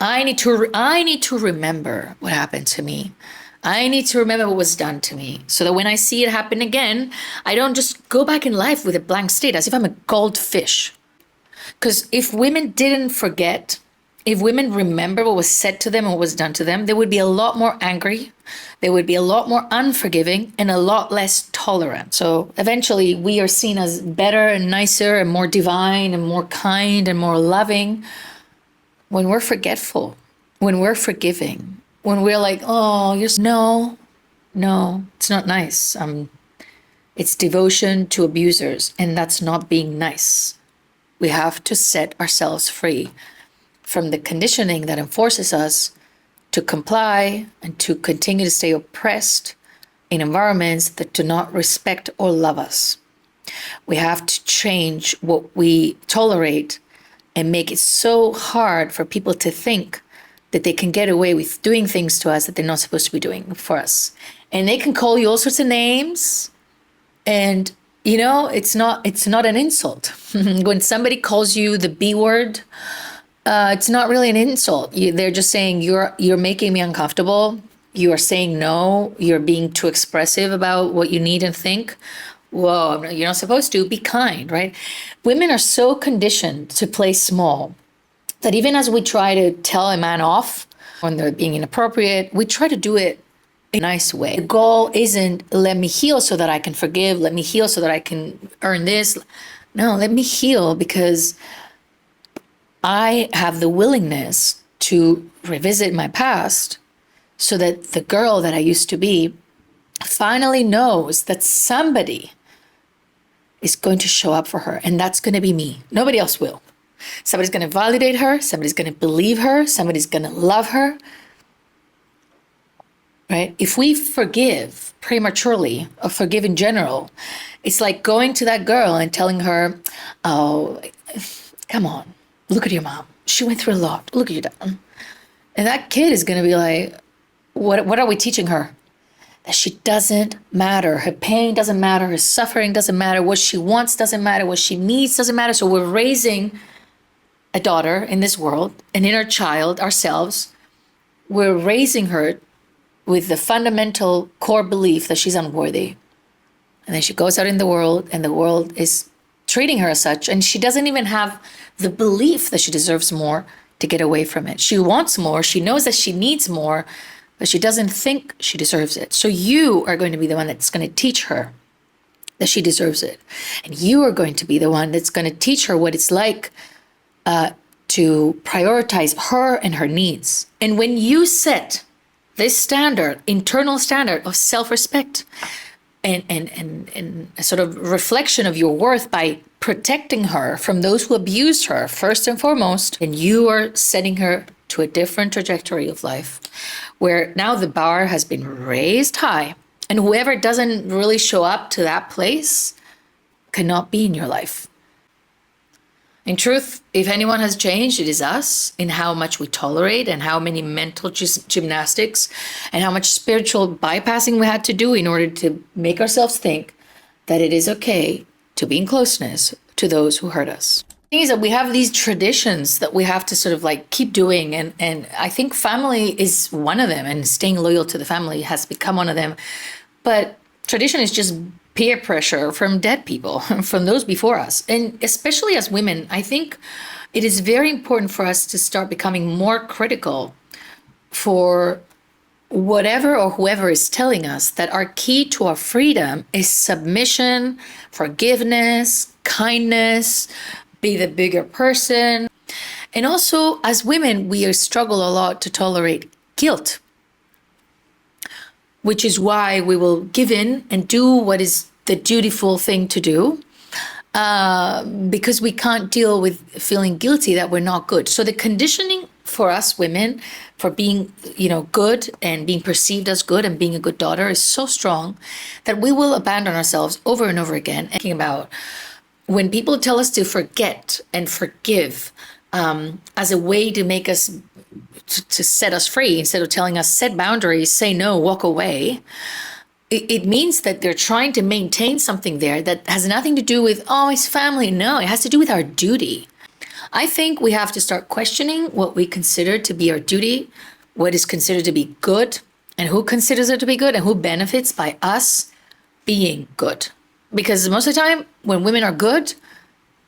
I need to remember what happened to me. I need to remember what was done to me so that when I see it happen again, I don't just go back in life with a blank slate as if I'm a goldfish. Because if women didn't forget, if women remember what was said to them and what was done to them, they would be a lot more angry. They would be a lot more unforgiving and a lot less tolerant. So eventually we are seen as better and nicer and more divine and more kind and more loving when we're forgetful, when we're forgiving, when we're like, oh, no, it's not nice. It's devotion to abusers, and that's not being nice. We have to set ourselves free from the conditioning that enforces us to comply and to continue to stay oppressed in environments that do not respect or love us. We have to change what we tolerate and make it so hard for people to think that they can get away with doing things to us that they're not supposed to be doing for us. And they can call you all sorts of names, and it's not an insult. When somebody calls you the B word, it's not really an insult. They're just saying you're making me uncomfortable. You are saying no. You're being too expressive about what you need and think. Whoa, you're not supposed to. Be kind, right? Women are so conditioned to play small that even as we try to tell a man off when they're being inappropriate, we try to do it in a nice way. The goal isn't let me heal so that I can forgive. Let me heal so that I can earn this. No, let me heal because I have the willingness to revisit my past so that the girl that I used to be finally knows that somebody is going to show up for her, and that's going to be me. Nobody else will. Somebody's going to validate her. Somebody's going to believe her. Somebody's going to love her. Right? If we forgive prematurely or forgive in general, it's like going to that girl and telling her, oh, come on, look at your mom. She went through a lot. Look at your dad. And that kid is going to be like, what are we teaching her? That she doesn't matter. Her pain doesn't matter. Her suffering doesn't matter. What she wants doesn't matter. What she needs doesn't matter. So we're raising a daughter in this world, an inner child ourselves. We're raising her with the fundamental core belief that she's unworthy. And then she goes out in the world and the world is treating her as such. And she doesn't even have the belief that she deserves more to get away from it. She wants more. She knows that she needs more, but she doesn't think she deserves it. So you are going to be the one that's going to teach her that she deserves it. And you are going to be the one that's going to teach her what it's like to prioritize her and her needs. And when you set this standard, internal standard of self-respect and a sort of reflection of your worth by protecting her from those who abused her, first and foremost, and you are setting her to a different trajectory of life, where now the bar has been raised high, and whoever doesn't really show up to that place cannot be in your life. In truth, if anyone has changed, it is us in how much we tolerate and how many mental gymnastics and how much spiritual bypassing we had to do in order to make ourselves think that it is okay to be in closeness to those who hurt us. The thing is that we have these traditions that we have to sort of like keep doing. And I think family is one of them, and staying loyal to the family has become one of them. But tradition is just peer pressure from dead people, from those before us. And especially as women, I think it is very important for us to start becoming more critical for whatever or whoever is telling us that our key to our freedom is submission, forgiveness, kindness, be the bigger person. And also, as women, we struggle a lot to tolerate guilt, which is why we will give in and do what is the dutiful thing to do, because we can't deal with feeling guilty that we're not good. So the conditioning for us women for being, good and being perceived as good and being a good daughter is so strong that we will abandon ourselves over and over again. Thinking about when people tell us to forget and forgive as a way to make us to set us free, instead of telling us set boundaries, say no, walk away, it means that they're trying to maintain something there that has nothing to do with, oh, it's family. No, it has to do with our duty. I think we have to start questioning what we consider to be our duty, what is considered to be good, and who considers it to be good, and who benefits by us being good. Because most of the time, when women are good,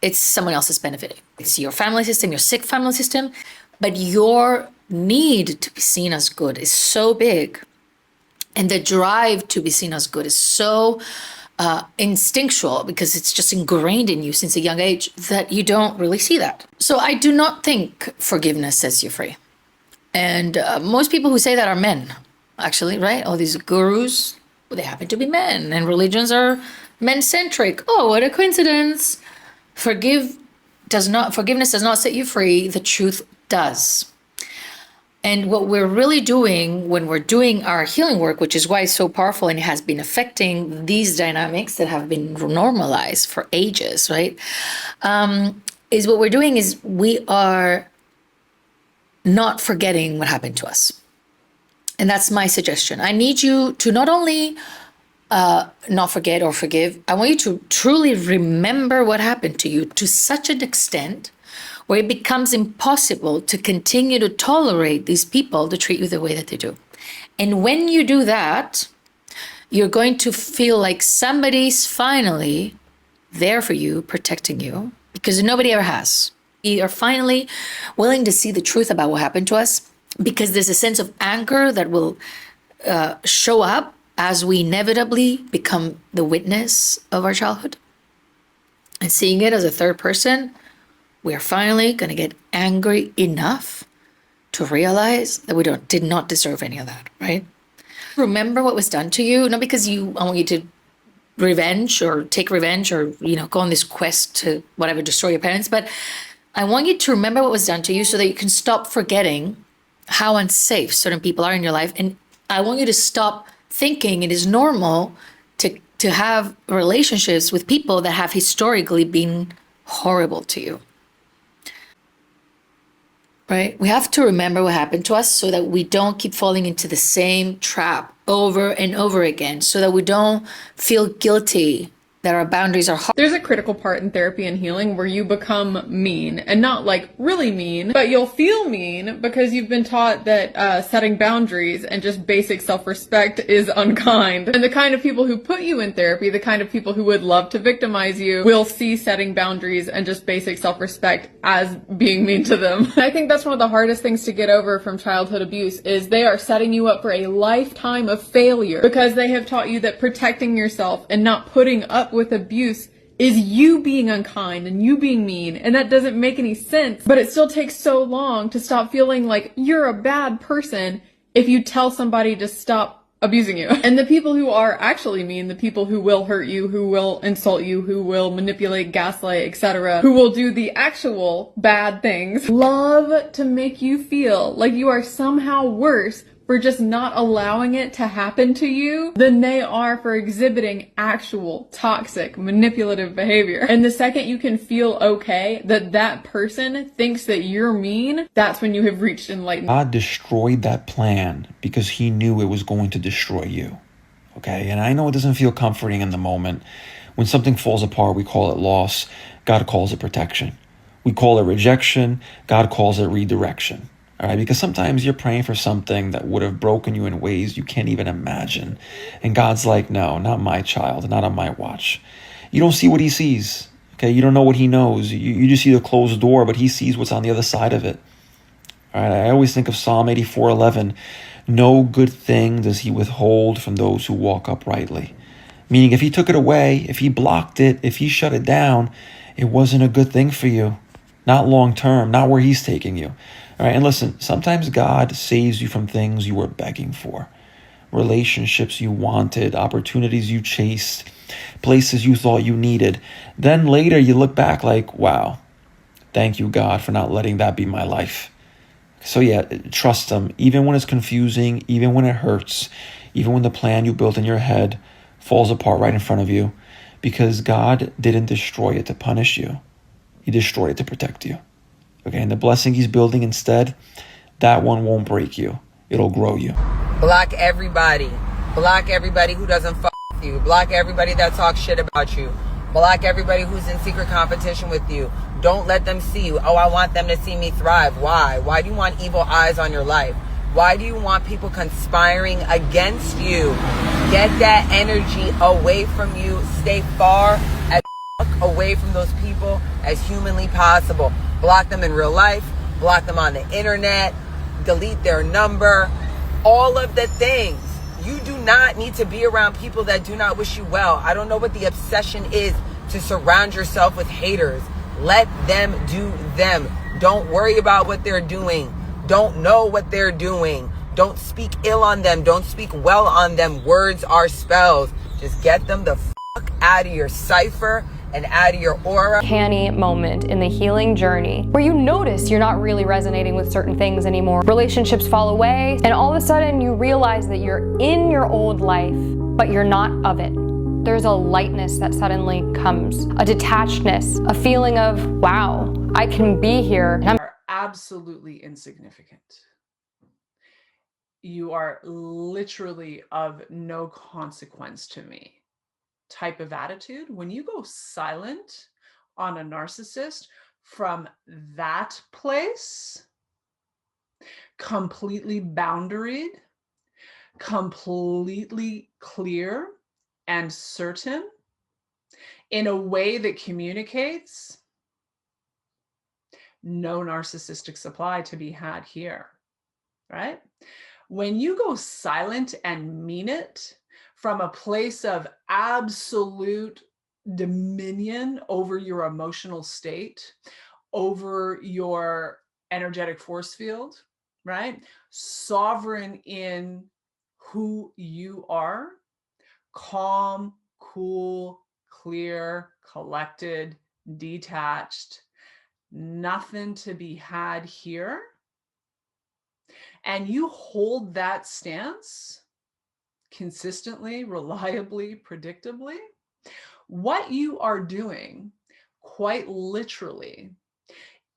it's someone else's benefiting. It's your family system, your sick family system, but your need to be seen as good is so big, and the drive to be seen as good is so instinctual, because it's just ingrained in you since a young age, that you don't really see that. So I do not think forgiveness sets you free. And most people who say that are men, actually, right? All these gurus, they happen to be men, and religions are men-centric. Oh, what a coincidence. Forgiveness does not set you free. The truth does. And what we're really doing when we're doing our healing work, which is why it's so powerful and it has been affecting these dynamics that have been normalized for ages, right? Is what we're doing is we are not forgetting what happened to us. And that's my suggestion. I need you to not only not forget or forgive, I want you to truly remember what happened to you to such an extent where it becomes impossible to continue to tolerate these people to treat you the way that they do. And when you do that, you're going to feel like somebody's finally there for you, protecting you, because nobody ever has. We are finally willing to see the truth about what happened to us, because there's a sense of anger that will show up as we inevitably become the witness of our childhood. And seeing it as a third person, we're finally going to get angry enough to realize that we did not deserve any of that, right? Remember what was done to you, not because I want you to take revenge or, go on this quest to whatever, destroy your parents, but I want you to remember what was done to you so that you can stop forgetting how unsafe certain people are in your life. And I want you to stop thinking it is normal to have relationships with people that have historically been horrible to you. Right? We have to remember what happened to us so that we don't keep falling into the same trap over and over again, so that we don't feel guilty that our boundaries are hard. There's a critical part in therapy and healing where you become mean, and not like really mean, but you'll feel mean because you've been taught that setting boundaries and just basic self-respect is unkind. And the kind of people who put you in therapy, the kind of people who would love to victimize you, will see setting boundaries and just basic self-respect as being mean to them. I think that's one of the hardest things to get over from childhood abuse, is they are setting you up for a lifetime of failure because they have taught you that protecting yourself and not putting up with abuse is you being unkind and you being mean, and that doesn't make any sense. But it still takes so long to stop feeling like you're a bad person if you tell somebody to stop abusing you. And the people who are actually mean, the people who will hurt you, who will insult you, who will manipulate, gaslight, etc., who will do the actual bad things, love to make you feel like you are somehow worse for just not allowing it to happen to you than they are for exhibiting actual toxic, manipulative behavior. And the second you can feel okay that that person thinks that you're mean, that's when you have reached enlightenment. God destroyed that plan because he knew it was going to destroy you. Okay? And I know it doesn't feel comforting in the moment. When something falls apart, we call it loss. God calls it protection. We call it rejection. God calls it redirection. All right, because sometimes you're praying for something that would have broken you in ways you can't even imagine. And God's like, no, not my child, not on my watch. You don't see what he sees. Okay, you don't know what he knows. You just see the closed door, but he sees what's on the other side of it. All right, I always think of Psalm 84:11. No good thing does he withhold from those who walk uprightly. Meaning if he took it away, if he blocked it, if he shut it down, it wasn't a good thing for you. Not long term, not where he's taking you. All right, and listen, sometimes God saves you from things you were begging for. Relationships you wanted, opportunities you chased, places you thought you needed. Then later you look back like, wow, thank you, God, for not letting that be my life. So yeah, trust him, even when it's confusing, even when it hurts, even when the plan you built in your head falls apart right in front of you, because God didn't destroy it to punish you. He destroyed it to protect you. Okay, and the blessing he's building instead, that one won't break you. It'll grow you. Block everybody. Block everybody who doesn't fuck with you. Block everybody that talks shit about you. Block everybody who's in secret competition with you. Don't let them see you. Oh, I want them to see me thrive. Why? Why do you want evil eyes on your life? Why do you want people conspiring against you? Get that energy away from you. Stay far as away from those people as humanly possible. Block them in real life. Block them on the internet. Delete their number. All of the things. You do not need to be around people that do not wish you well. I don't know what the obsession is to surround yourself with haters. Let them do them. Don't worry about what they're doing. Don't know what they're doing. Don't speak ill on them. Don't speak well on them. Words are spells. Just get them the fuck out of your cipher and out of your aura. Uncanny moment in the healing journey where you notice you're not really resonating with certain things anymore. Relationships fall away, and all of a sudden you realize that you're in your old life, but you're not of it. There's a lightness that suddenly comes, a detachedness, a feeling of, wow, I can be here. And are absolutely insignificant. You are literally of no consequence to me type of attitude. When you go silent on a narcissist from that place, completely boundaried, completely clear and certain, in a way that communicates, no narcissistic supply to be had here, right? When you go silent and mean it from a place of absolute dominion over your emotional state, over your energetic force field, right? Sovereign in who you are, calm, cool, clear, collected, detached, nothing to be had here. And you hold that stance consistently, reliably, predictably, what you are doing quite literally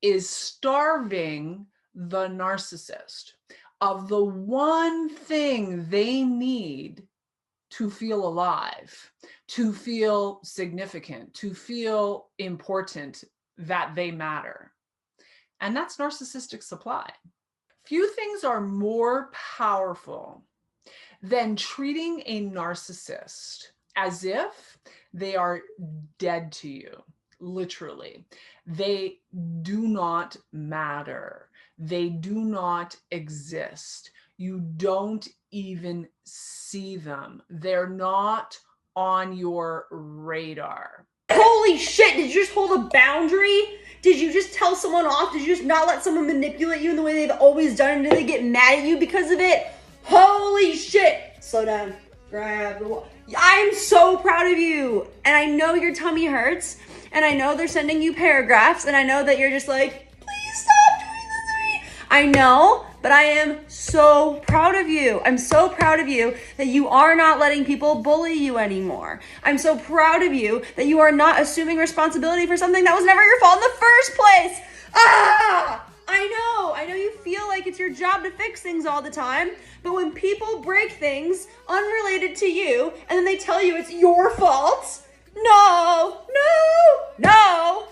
is starving the narcissist of the one thing they need to feel alive, to feel significant, to feel important, that they matter. And that's narcissistic supply. Few things are more powerful than treating a narcissist as if they are dead to you, literally. They do not matter. They do not exist. You don't even see them. They're not on your radar. Holy shit, did you just hold a boundary? Did you just tell someone off? Did you just not let someone manipulate you in the way they've always done, and did they get mad at you because of it? Holy shit! Slow down. Grab the wall. I'm so proud of you. And I know your tummy hurts, and I know they're sending you paragraphs, and I know that you're just like, please stop doing this to me. I know, but I am so proud of you. I'm so proud of you that you are not letting people bully you anymore. I'm so proud of you that you are not assuming responsibility for something that was never your fault in the first place. I know you feel like it's your job to fix things all the time, but when people break things unrelated to you and then they tell you it's your fault, no.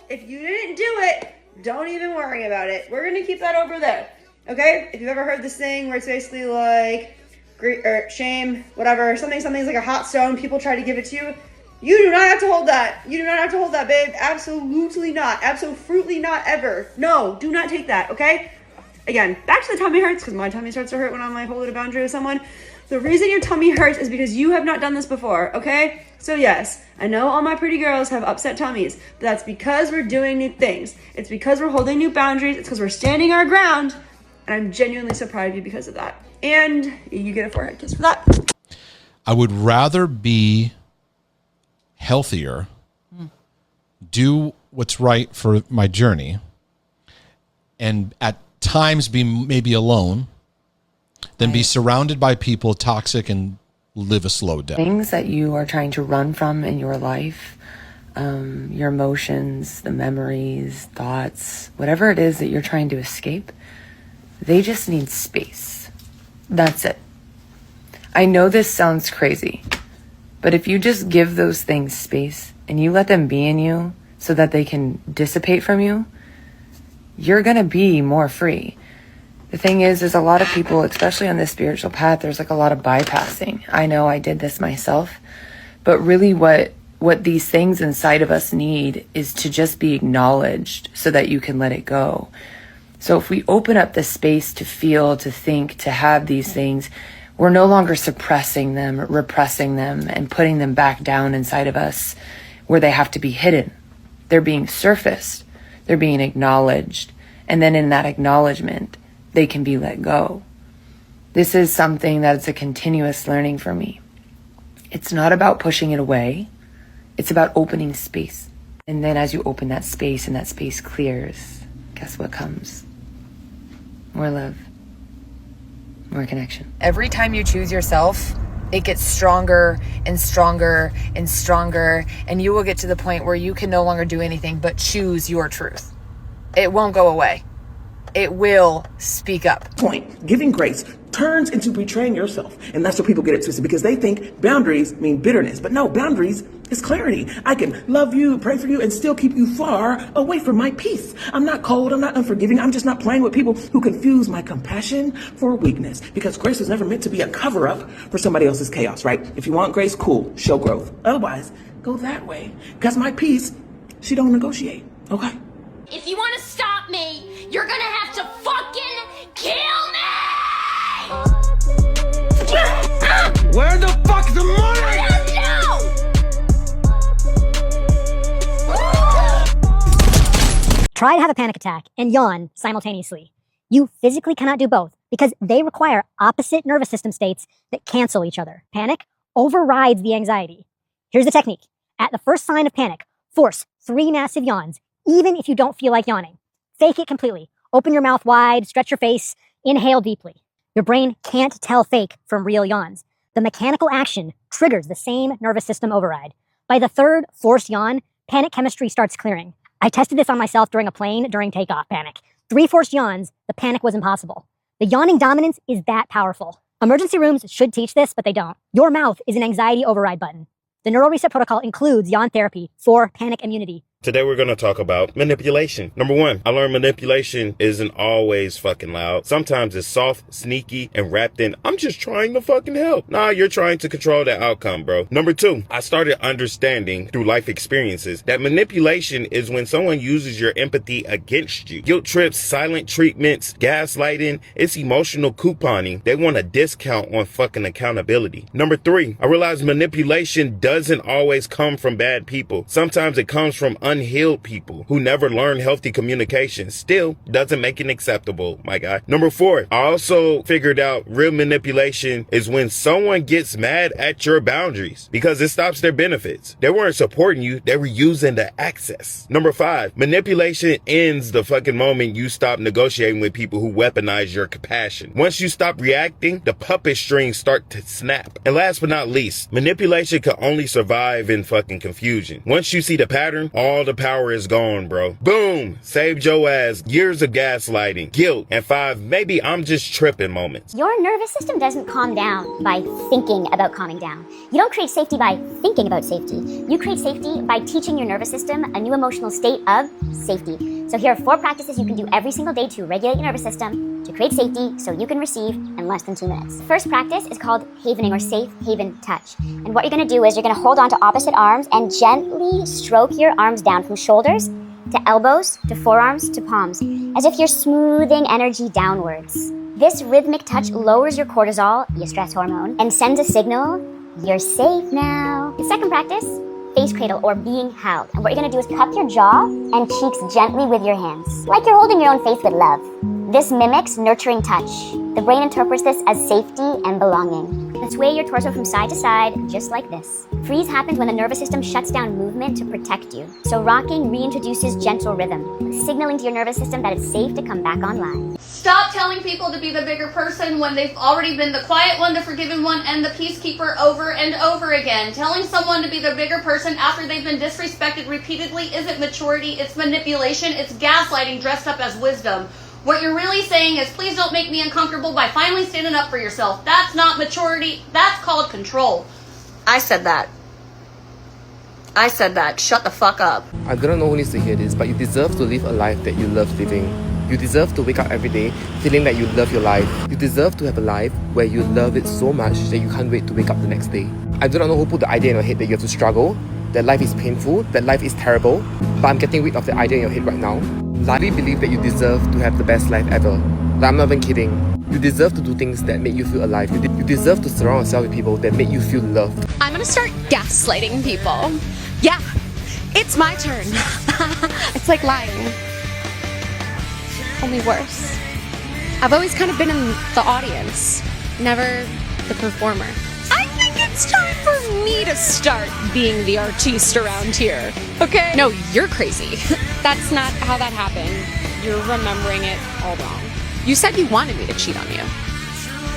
If you didn't do it, don't even worry about it. We're gonna keep that over there. Okay, if you've ever heard this thing where it's basically like shame, whatever, something's like a hot stone, people try to give it to you. You do not have to hold that. You do not have to hold that, babe. Absolutely not. Absolutely not ever. No, do not take that, okay? Again, back to the tummy hurts, because my tummy starts to hurt when I'm like holding a boundary with someone. The reason your tummy hurts is because you have not done this before, okay? So yes, I know all my pretty girls have upset tummies, but that's because we're doing new things. It's because we're holding new boundaries. It's because we're standing our ground. And I'm genuinely so proud of you because of that. And you get a forehead kiss for that. I would rather be healthier, do what's right for my journey, and at times be maybe alone, than be surrounded by people toxic and live a slow death. Things that you are trying to run from in your life, your emotions, the memories, thoughts, whatever it is that you're trying to escape, they just need space. That's it. I know this sounds crazy, but if you just give those things space, and you let them be in you so that they can dissipate from you, you're going to be more free. The thing is a lot of people, especially on this spiritual path, there's like a lot of bypassing. I know I did this myself, but really what these things inside of us need is to just be acknowledged so that you can let it go. So if we open up the space to feel, to think, to have these things, we're no longer suppressing them, repressing them, and putting them back down inside of us where they have to be hidden. They're being surfaced. They're being acknowledged. And then in that acknowledgement, they can be let go. This is something that's a continuous learning for me. It's not about pushing it away. It's about opening space. And then as you open that space and that space clears, guess what comes? More love. More connection. Every time you choose yourself, it gets stronger and stronger and stronger, and you will get to the point where you can no longer do anything but choose your truth. It won't go away. It will speak up. Point. Giving grace turns into betraying yourself. And that's where people get it twisted, because they think boundaries mean bitterness. But no, boundaries is clarity. I can love you, pray for you, and still keep you far away from my peace. I'm not cold. I'm not unforgiving. I'm just not playing with people who confuse my compassion for weakness, because grace was never meant to be a cover-up for somebody else's chaos, right? If you want grace, cool, show growth. Otherwise, go that way, because my peace, she don't negotiate, okay? If you want to stop me, you're gonna have to fucking kill me! Where the fuck's the money? I don't know! Try to have a panic attack and yawn simultaneously. You physically cannot do both because they require opposite nervous system states that cancel each other. Panic overrides the anxiety. Here's the technique. At the first sign of panic, force 3 massive yawns, even if you don't feel like yawning. Fake it completely. Open your mouth wide, stretch your face, inhale deeply. Your brain can't tell fake from real yawns. The mechanical action triggers the same nervous system override. By the third forced yawn, panic chemistry starts clearing. I tested this on myself during a plane during takeoff panic. 3 forced yawns, the panic was impossible. The yawning dominance is that powerful. Emergency rooms should teach this, but they don't. Your mouth is an anxiety override button. The Neural Reset Protocol includes yawn therapy for panic immunity. Today we're going to talk about manipulation. Number 1, I learned manipulation isn't always fucking loud. Sometimes it's soft, sneaky, and wrapped in, I'm just trying to fucking help. Nah, you're trying to control the outcome, bro. Number 2, I started understanding through life experiences that manipulation is when someone uses your empathy against you. Guilt trips, silent treatments, gaslighting, it's emotional couponing. They want a discount on fucking accountability. Number 3, I realized manipulation doesn't always come from bad people. Sometimes it comes from unhealed people who never learn healthy communication. Still doesn't make it acceptable, my guy. Number 4, I also figured out real manipulation is when someone gets mad at your boundaries because it stops their benefits. They weren't supporting you, they were using the access. Number 5, manipulation ends the fucking moment you stop negotiating with people who weaponize your compassion. Once you stop reacting, the puppet strings start to snap. And last but not least, manipulation can only survive in fucking confusion. Once you see the pattern, all the power is gone, bro. Boom! Saved your ass years of gaslighting, guilt, and 5, maybe I'm just tripping moments. Your nervous system doesn't calm down by thinking about calming down. You don't create safety by thinking about safety. You create safety by teaching your nervous system a new emotional state of safety. So here are 4 practices you can do every single day to regulate your nervous system to create safety so you can receive in less than 2 minutes. First practice is called havening or safe haven touch. And what you're gonna do is you're gonna hold on to opposite arms and gently stroke your arms down from shoulders to elbows to forearms to palms, as if you're smoothing energy downwards. This rhythmic touch lowers your cortisol, your stress hormone, and sends a signal, you're safe now. The second practice, face cradle or being held. And what you're gonna do is cup your jaw and cheeks gently with your hands, like you're holding your own face with love. This mimics nurturing touch. The brain interprets this as safety and belonging. Then sway your torso from side to side, just like this. Freeze happens when the nervous system shuts down movement to protect you. So rocking reintroduces gentle rhythm, signaling to your nervous system that it's safe to come back online. Stop telling people to be the bigger person when they've already been the quiet one, the forgiven one, and the peacekeeper over and over again. Telling someone to be the bigger person after they've been disrespected repeatedly isn't maturity, it's manipulation, it's gaslighting dressed up as wisdom. What you're really saying is, please don't make me uncomfortable by finally standing up for yourself. That's not maturity, that's called control. I said that. I said that. Shut the fuck up. I don't know who needs to hear this, but you deserve to live a life that you love living. You deserve to wake up every day feeling that you love your life. You deserve to have a life where you love it so much that you can't wait to wake up the next day. I do not know who put the idea in your head that you have to struggle, that life is painful, that life is terrible, but I'm getting rid of the idea in your head right now. I really believe that you deserve to have the best life ever. Like, I'm not even kidding. You deserve to do things that make you feel alive. You deserve to surround yourself with people that make you feel loved. I'm gonna start gaslighting people. Yeah, it's my turn. It's like lying. Only worse. I've always kind of been in the audience, never the performer. I think it's time for me to start being the artiste around here, okay? No, you're crazy. That's not how that happened. You're remembering it all wrong. You said you wanted me to cheat on you.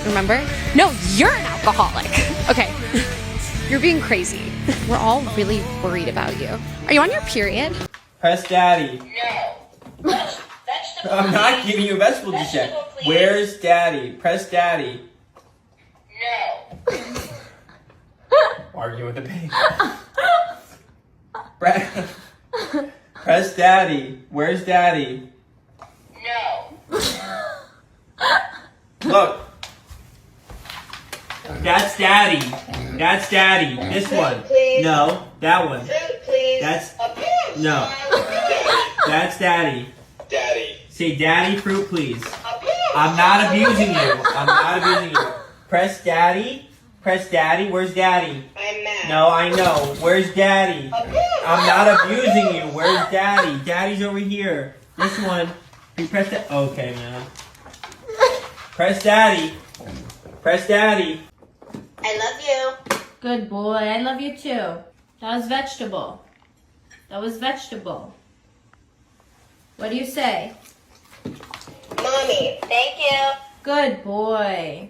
Remember? No, you're an alcoholic. Okay. You're being crazy. We're all really worried about you. Are you on your period? Press Daddy. No. I'm not giving you a vegetable just yet. Where's Daddy? Press Daddy. No. Argue with the pig. Press Daddy. Where's Daddy? No. Look. That's Daddy. That's Daddy. This one. No. That one. That's... No. That's Daddy. Daddy. Say Daddy, fruit, please. I'm not abusing you. I'm not abusing you. Press Daddy. Press Daddy. Where's Daddy? I'm mad. No, I know. Where's Daddy? I'm not abusing you. Where's Daddy? Daddy's over here. This one. You press that. Okay, man. Press Daddy. Press Daddy. I love you. Good boy. I love you too. That was vegetable. That was vegetable. What do you say? Mommy, thank you. Good boy.